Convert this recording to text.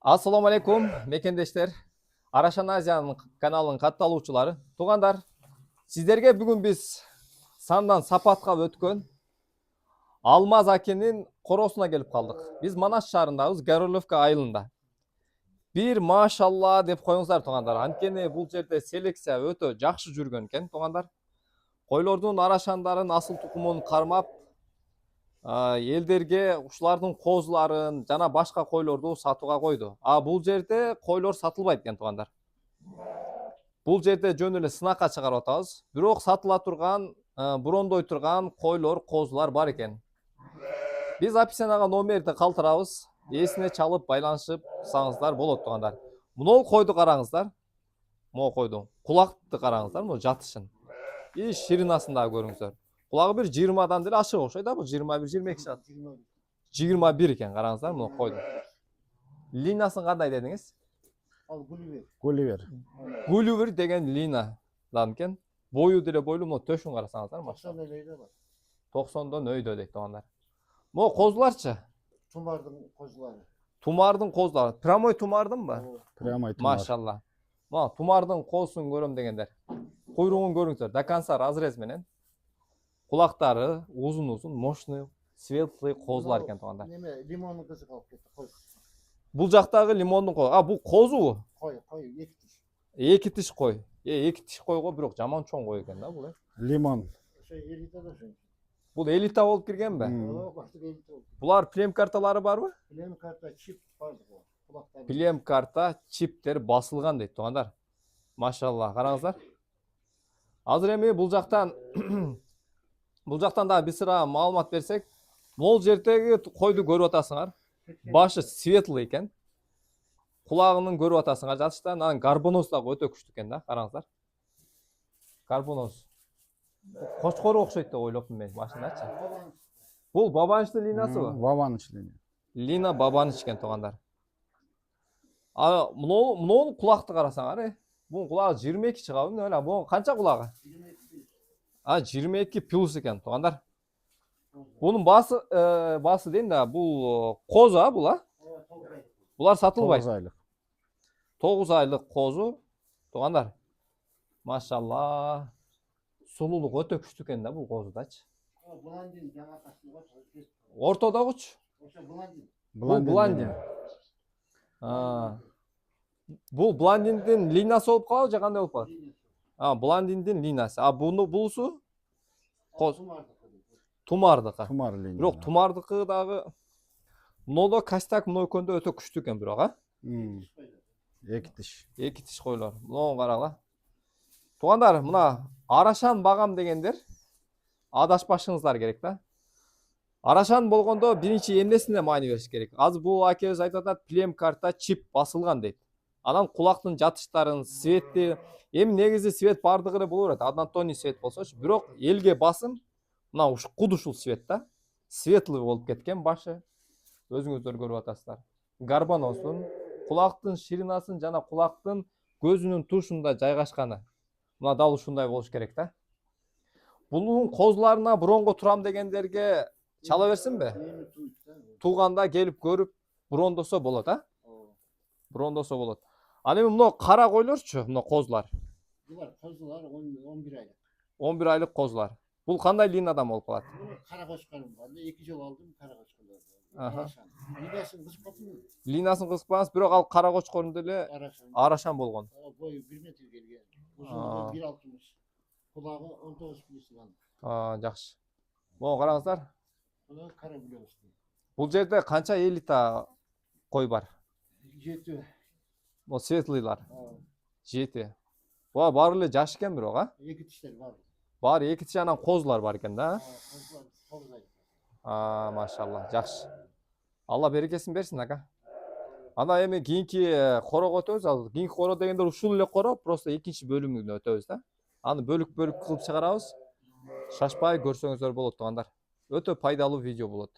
Assalamu алейкум, мекендештер. Арашан Азияның каналының катталуучулары. Тугандар, сіздерге бүгін біз сандан сапатқа өткөн Алмаз акенин коросуна келип калдык. Біз Манас шаарындабыз, Горловка айылында. Бир машалла деп коюңуздар тугандар. Анткени бул жерде селекция өтө жакшы жүргөн экен тугандар. Койлордун арашандарын, асыл тукумун кармап, элдерге ушулардын козуларын жана башка койлорду сатууга койду. Бул жерде койлор сатылбайт экен тугандар. Бул жерде жөн эле сынакка чыгарып атабыз. Бирок сатыла турган, брондой турган койлор, козулар бар экен. Биз описанияга номерди калтырабыз. Эсине чалып байланышсаңыздар болот тугандар. Мынол койду караңыздар. Могу койду. Кулакты караңыздар, мына жатышын. И ширинасын да көрүңүздөр. Кулагы бир 20дан деле ашык окшойт да, бул 21-22 шат. 21 экен, караңыздар, мына койду. Линиясын кандай дедиңиз? Ал Гулливер. Гулливер. Гулливер деген линадан экен. Бою деле бойлуу, мына төшүн карасаңыздар, 90 элейде бар. 90дон өйдө дейт тугандар. Могу козуларчы? Тумардын козулары. Тумардын козулары. Прямой тумардынбы? Прямо айтмар. Машалла. Мына тумардын козусун көрөм дегендер. Куйругун көрүңүздөр, до конца разрез менен. Кулактары узун-узун, мощный, светлый козулар экен тугандар. Неме, лимонун кызы калып кетти, кой. Бул жактагы лимондун козу. Бул козу. Кой, эки тиш. Эки тиш кой. Эки тиш койго бирок жаман чоң кой экен да бул. Лимон. Ошо элитада ошо. Бул элита болуп киргенби? Баштык элита болду. Булар плем карталары барбы? Плем карта чип бар го. Кулактар. Плем карта чиптер басылган дейт тугандар. Машалла, караңыздар. Азыр эми бул жактан да биз сыра маалымат берсек, могул жердеги койду көрүп атасыңар. Башы светлый экен. Кулагынын көрүп атасыңар жатышта, анан карбоноз дагы өтө күчтүү экен да, караңыздар. Карбоноз. Кочкорго окшойт деп ойлоптум мен башындачы. Бул бабанычтын линиясыбы? Ваваныч линия. Лина бабаныч экен тугандар. Мунун кулакты карасаңар, бунун кулагы 22 чыгабы, эмне бул канча кулагы? 22 плюс экен тугандар. Бунун басы дейин да, бул козу бул Булар сатылбайт. 9 айлык. 9 айлык козу тугандар. Машалла. Сулуулук өтө күчтүү экен да бул козудачы. Блондин жаңа касылга. Ортодогучу? Ошо блондин. Бул блондин. Бул блондиндин линиясы болуп калабы же кандай болуп калат? Блондиндин линиясы. Булусу? Тумардыкы. Тумар линия. Бирок тумардыкы дагы мынодо костяк мына өкөндө өтө күчтүү экен бирок, Эки тиш. Эки тиш койлор. Мына карагыла. Тугандар, мына арашан багам дегендер адашпашыңыздар керек да. Арашан болгондо биринчи эмнесине маани бериш керек? Азыр бул акебиз айтып атат, плем карта чип басылган дейт. Анан кулактын жатыштарын, светти, эми негизи свет бардыгы эле боло берет. Однотонный свет болсочу, бирок элге басым мына ушу кудушул свет да. Светлый болуп кеткен башы. Өзүңүздөр көрүп атасыздар. Карбоносун, кулактын ширинасын жана кулактын көзүнүн тушунда жайгашканы. Мына дал ушундай болуш керек да. Булун козуларына бронго турам дегендерге чала берсинби? Тууганда келип көрүп брондосо болот, Брондосо болот. Ал эми мына кара койлорчу, мына козулар. Булар козулар 11 айлык. 11 айлык козулар. Бул кандай линиядан болуп калат? Кара кочкорум бар. 2 жыл алдым кара кочкорлорду. Линиясын кызып калдым. Линиясын кызыкпаңыз, бирок ал кара кочкорун деле арашан болгон. Бою 1 метр келген. Узунлугу 1.60. Кулагы 19 плюс. Жакшы. Могу караңыздар. Мына кара бүлөңүз. Бул жерде канча элита кой бар? 7. Бул светлыйлар. 7. Булар баары эле жаш экен бирок, Эки тиштер бар. Баары эки тиш анан козулар бар экен да. Козулар 9 айлык. Машалла, жакшы. Алла берекесин берсин, ака. Ана эми кийинки корого өтөбүз. Ал кийинки коро дегендер ушул эле коро, просто экинчи бөлүмүнө өтөбүз да. Аны бөлүк кылып чыгарабыз. Шашпай көрсөңүздөр болот тугандар. Өтө пайдалуу видео болот.